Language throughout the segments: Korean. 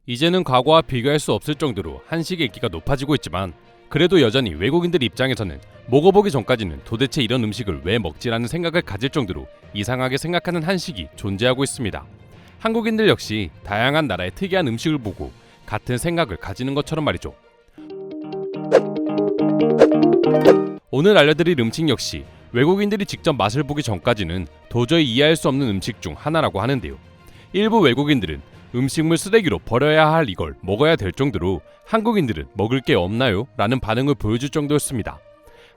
이제는 과거와 비교할 수 없을 정도로 한식의 인기가 높아지고 있지만 그래도 여전히 외국인들 입장에서는 먹어보기 전까지는 도대체 이런 음식을 왜 먹지라는 생각을 가질 정도로 이상하게 생각하는 한식이 존재하고 있습니다. 한국인들 역시 다양한 나라의 특이한 음식을 보고 같은 생각을 가지는 것처럼 말이죠. 오늘 알려드릴 음식 역시 외국인들이 직접 맛을 보기 전까지는 도저히 이해할 수 없는 음식 중 하나라고 하는데요. 일부 외국인들은 음식물 쓰레기로 버려야 할 이걸 먹어야 될 정도로 한국인들은 먹을 게 없나요? 라는 반응을 보여줄 정도였습니다.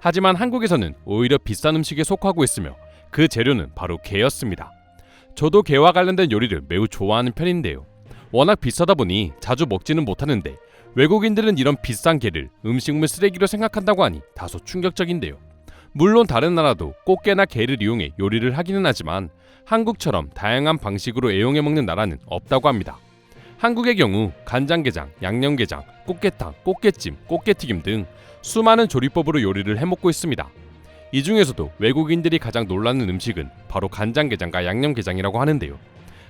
하지만 한국에서는 오히려 비싼 음식에 속하고 있으며 그 재료는 바로 게였습니다. 저도 게와 관련된 요리를 매우 좋아하는 편인데요. 워낙 비싸다 보니 자주 먹지는 못하는데 외국인들은 이런 비싼 게를 음식물 쓰레기로 생각한다고 하니 다소 충격적인데요. 물론 다른 나라도 꽃게나 게를 이용해 요리를 하기는 하지만 한국처럼 다양한 방식으로 애용해 먹는 나라는 없다고 합니다. 한국의 경우 간장게장, 양념게장, 꽃게탕, 꽃게찜, 꽃게튀김 등 수많은 조리법으로 요리를 해먹고 있습니다. 이 중에서도 외국인들이 가장 놀라는 음식은 바로 간장게장과 양념게장이라고 하는데요.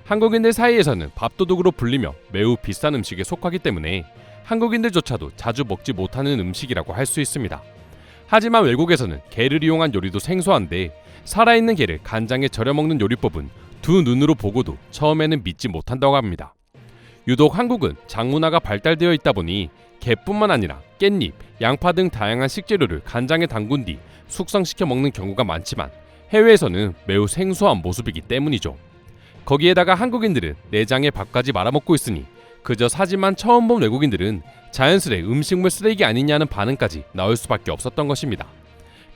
한국인들 사이에서는 밥도둑으로 불리며 매우 비싼 음식에 속하기 때문에 한국인들조차도 자주 먹지 못하는 음식이라고 할 수 있습니다. 하지만 외국에서는 게를 이용한 요리도 생소한데 살아있는 게를 간장에 절여 먹는 요리법은 두 눈으로 보고도 처음에는 믿지 못한다고 합니다. 유독 한국은 장문화가 발달되어 있다 보니 게뿐만 아니라 깻잎, 양파 등 다양한 식재료를 간장에 담근 뒤 숙성시켜 먹는 경우가 많지만 해외에서는 매우 생소한 모습이기 때문이죠. 거기에다가 한국인들은 내장에 밥까지 말아먹고 있으니 그저 사진만 처음 본 외국인들은 자연스레 음식물 쓰레기 아니냐는 반응까지 나올 수밖에 없었던 것입니다.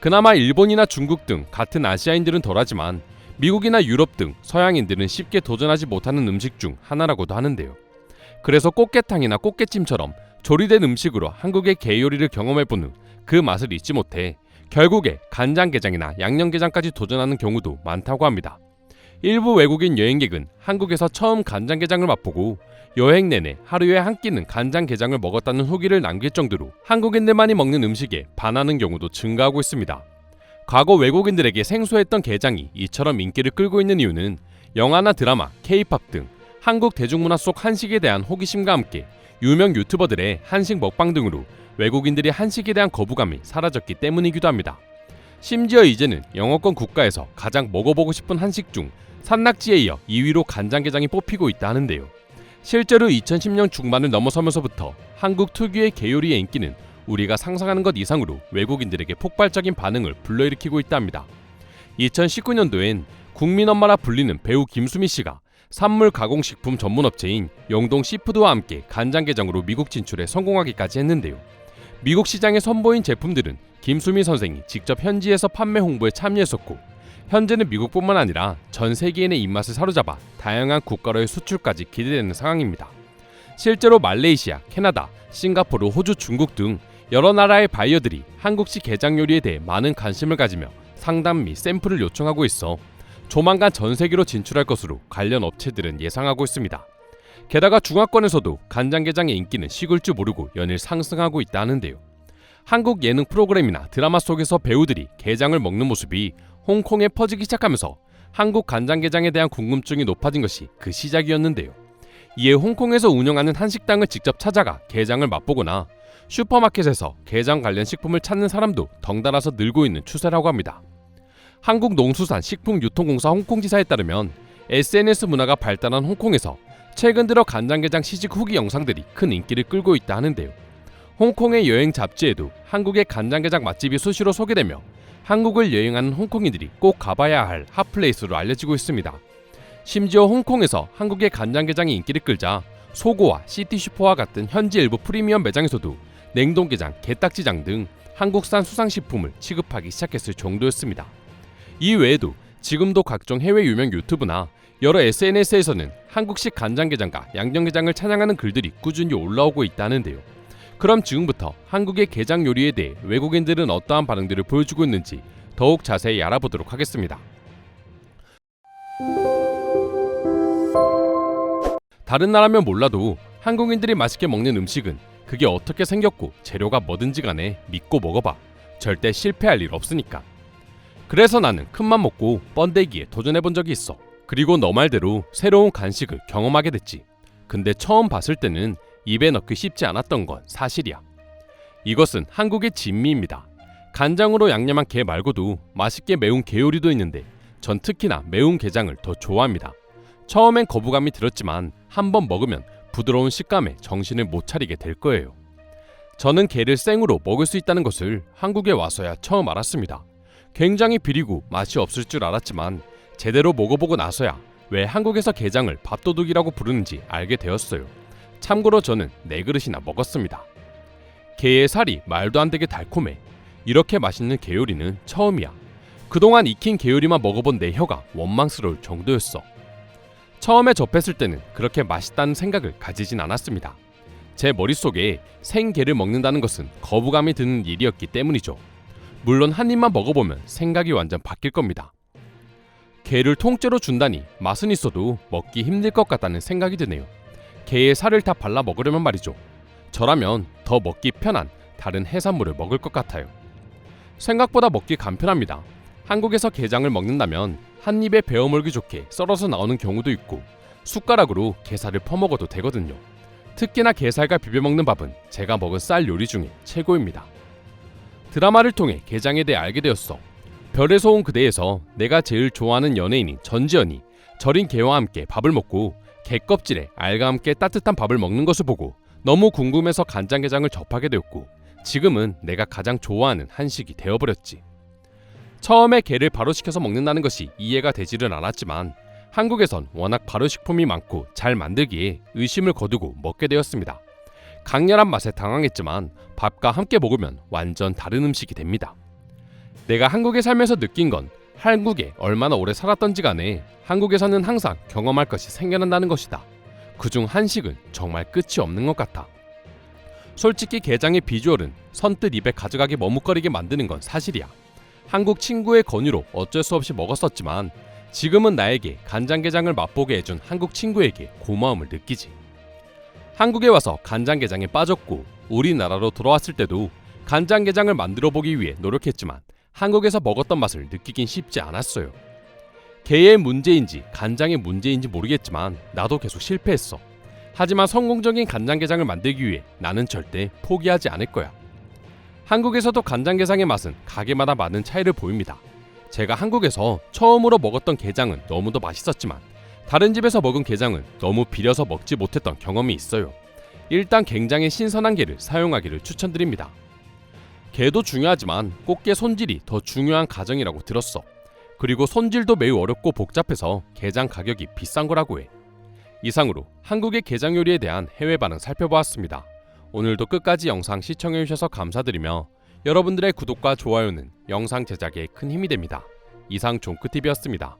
그나마 일본이나 중국 등 같은 아시아인들은 덜하지만 미국이나 유럽 등 서양인들은 쉽게 도전하지 못하는 음식 중 하나라고도 하는데요. 그래서 꽃게탕이나 꽃게찜처럼 조리된 음식으로 한국의 게 요리를 경험해본 후 그 맛을 잊지 못해 결국에 간장게장이나 양념게장까지 도전하는 경우도 많다고 합니다. 일부 외국인 여행객은 한국에서 처음 간장게장을 맛보고 여행 내내 하루에 한 끼는 간장게장을 먹었다는 후기를 남길 정도로 한국인들만이 먹는 음식에 반하는 경우도 증가하고 있습니다. 과거 외국인들에게 생소했던 게장이 이처럼 인기를 끌고 있는 이유는 영화나 드라마, K-팝 등 한국 대중문화 속 한식에 대한 호기심과 함께 유명 유튜버들의 한식 먹방 등으로 외국인들이 한식에 대한 거부감이 사라졌기 때문이기도 합니다. 심지어 이제는 영어권 국가에서 가장 먹어보고 싶은 한식 중 산낙지에 이어 2위로 간장게장이 뽑히고 있다 하는데요. 실제로 2010년 중반을 넘어서면서부터 한국 특유의 게요리의 인기는 우리가 상상하는 것 이상으로 외국인들에게 폭발적인 반응을 불러일으키고 있다 합니다. 2019년도엔 국민엄마라 불리는 배우 김수미 씨가 산물 가공식품 전문업체인 영동 시푸드와 함께 간장게장으로 미국 진출에 성공하기까지 했는데요. 미국 시장에 선보인 제품들은 김수미 선생이 직접 현지에서 판매 홍보에 참여했었고 현재는 미국뿐만 아니라 전 세계인의 입맛을 사로잡아 다양한 국가로의 수출까지 기대되는 상황입니다. 실제로 말레이시아, 캐나다, 싱가포르, 호주, 중국 등 여러 나라의 바이어들이 한국식 게장 요리에 대해 많은 관심을 가지며 상담 및 샘플을 요청하고 있어 조만간 전 세계로 진출할 것으로 관련 업체들은 예상하고 있습니다. 게다가 중화권에서도 간장게장의 인기는 식을 줄 모르고 연일 상승하고 있다 하는데요. 한국 예능 프로그램이나 드라마 속에서 배우들이 게장을 먹는 모습이 홍콩에 퍼지기 시작하면서 한국 간장게장에 대한 궁금증이 높아진 것이 그 시작이었는데요. 이에 홍콩에서 운영하는 한식당을 직접 찾아가 게장을 맛보거나 슈퍼마켓에서 게장 관련 식품을 찾는 사람도 덩달아서 늘고 있는 추세라고 합니다. 한국농수산식품유통공사 홍콩지사에 따르면 SNS 문화가 발달한 홍콩에서 최근 들어 간장게장 시식 후기 영상들이 큰 인기를 끌고 있다 하는데요. 홍콩의 여행 잡지에도 한국의 간장게장 맛집이 수시로 소개되며 한국을 여행하는 홍콩인들이 꼭 가봐야 할 핫플레이스로 알려지고 있습니다. 심지어 홍콩에서 한국의 간장게장이 인기를 끌자 소고와 시티슈퍼와 같은 현지 일부 프리미엄 매장에서도 냉동게장, 게딱지장 등 한국산 수상식품을 취급하기 시작했을 정도였습니다. 이 외에도 지금도 각종 해외 유명 유튜브나 여러 SNS에서는 한국식 간장게장과 양념게장을 찬양하는 글들이 꾸준히 올라오고 있다는데요. 그럼 지금부터 한국의 게장 요리에 대해 외국인들은 어떠한 반응들을 보여주고 있는지 더욱 자세히 알아보도록 하겠습니다. 다른 나라면 몰라도 한국인들이 맛있게 먹는 음식은 그게 어떻게 생겼고 재료가 뭐든지 간에 믿고 먹어봐. 절대 실패할 일 없으니까. 그래서 나는 큰맘 먹고 번데기에 도전해본 적이 있어. 그리고 너 말대로 새로운 간식을 경험하게 됐지. 근데 처음 봤을 때는 입에 넣기 쉽지 않았던 건 사실이야. 이것은 한국의 진미입니다. 간장으로 양념한 게 말고도 맛있게 매운 게 요리도 있는데 전 특히나 매운 게장을 더 좋아합니다. 처음엔 거부감이 들었지만 한번 먹으면 부드러운 식감에 정신을 못 차리게 될 거예요. 저는 게를 생으로 먹을 수 있다는 것을 한국에 와서야 처음 알았습니다. 굉장히 비리고 맛이 없을 줄 알았지만 제대로 먹어보고 나서야 왜 한국에서 게장을 밥도둑이라고 부르는지 알게 되었어요. 참고로 저는 4그릇이나 먹었습니다. 게의 살이 말도 안 되게 달콤해. 이렇게 맛있는 게 요리는 처음이야. 그동안 익힌 게 요리만 먹어본 내 혀가 원망스러울 정도였어. 처음에 접했을 때는 그렇게 맛있다는 생각을 가지진 않았습니다. 제 머릿속에 생게를 먹는다는 것은 거부감이 드는 일이었기 때문이죠. 물론 한 입만 먹어보면 생각이 완전 바뀔 겁니다. 게를 통째로 준다니 맛은 있어도 먹기 힘들 것 같다는 생각이 드네요. 게의 살을 다 발라 먹으려면 말이죠. 저라면 더 먹기 편한 다른 해산물을 먹을 것 같아요. 생각보다 먹기 간편합니다. 한국에서 게장을 먹는다면 한 입에 베어 물기 좋게 썰어서 나오는 경우도 있고 숟가락으로 게살을 퍼먹어도 되거든요. 특히나 게살과 비벼 먹는 밥은 제가 먹은 쌀 요리 중에 최고입니다. 드라마를 통해 게장에 대해 알게 되었어. 별에서 온 그대에서 내가 제일 좋아하는 연예인인 전지현이 절인 게와 함께 밥을 먹고 게 껍질에 알과 함께 따뜻한 밥을 먹는 것을 보고 너무 궁금해서 간장게장을 접하게 되었고 지금은 내가 가장 좋아하는 한식이 되어버렸지. 처음에 게를 발효시켜서 먹는다는 것이 이해가 되지는 않았지만 한국에선 워낙 발효식품이 많고 잘 만들기에 의심을 거두고 먹게 되었습니다. 강렬한 맛에 당황했지만 밥과 함께 먹으면 완전 다른 음식이 됩니다. 내가 한국에 살면서 느낀 건 한국에 얼마나 오래 살았던지 간에 한국에서는 항상 경험할 것이 생겨난다는 것이다. 그중 한식은 정말 끝이 없는 것 같아. 솔직히 게장의 비주얼은 선뜻 입에 가져가게 머뭇거리게 만드는 건 사실이야. 한국 친구의 권유로 어쩔 수 없이 먹었었지만 지금은 나에게 간장게장을 맛보게 해준 한국 친구에게 고마움을 느끼지. 한국에 와서 간장게장에 빠졌고 우리나라로 돌아왔을 때도 간장게장을 만들어 보기 위해 노력했지만 한국에서 먹었던 맛을 느끼긴 쉽지 않았어요. 게의 문제인지 간장의 문제인지 모르겠지만 나도 계속 실패했어. 하지만 성공적인 간장게장을 만들기 위해 나는 절대 포기하지 않을 거야. 한국에서도 간장게장의 맛은 가게마다 많은 차이를 보입니다. 제가 한국에서 처음으로 먹었던 게장은 너무도 맛있었지만 다른 집에서 먹은 게장은 너무 비려서 먹지 못했던 경험이 있어요. 일단 굉장히 신선한 게를 사용하기를 추천드립니다. 게도 중요하지만 꽃게 손질이 더 중요한 과정이라고 들었어. 그리고 손질도 매우 어렵고 복잡해서 게장 가격이 비싼 거라고 해. 이상으로 한국의 게장 요리에 대한 해외 반응 살펴보았습니다. 오늘도 끝까지 영상 시청해주셔서 감사드리며 여러분들의 구독과 좋아요는 영상 제작에 큰 힘이 됩니다. 이상 종크TV였습니다.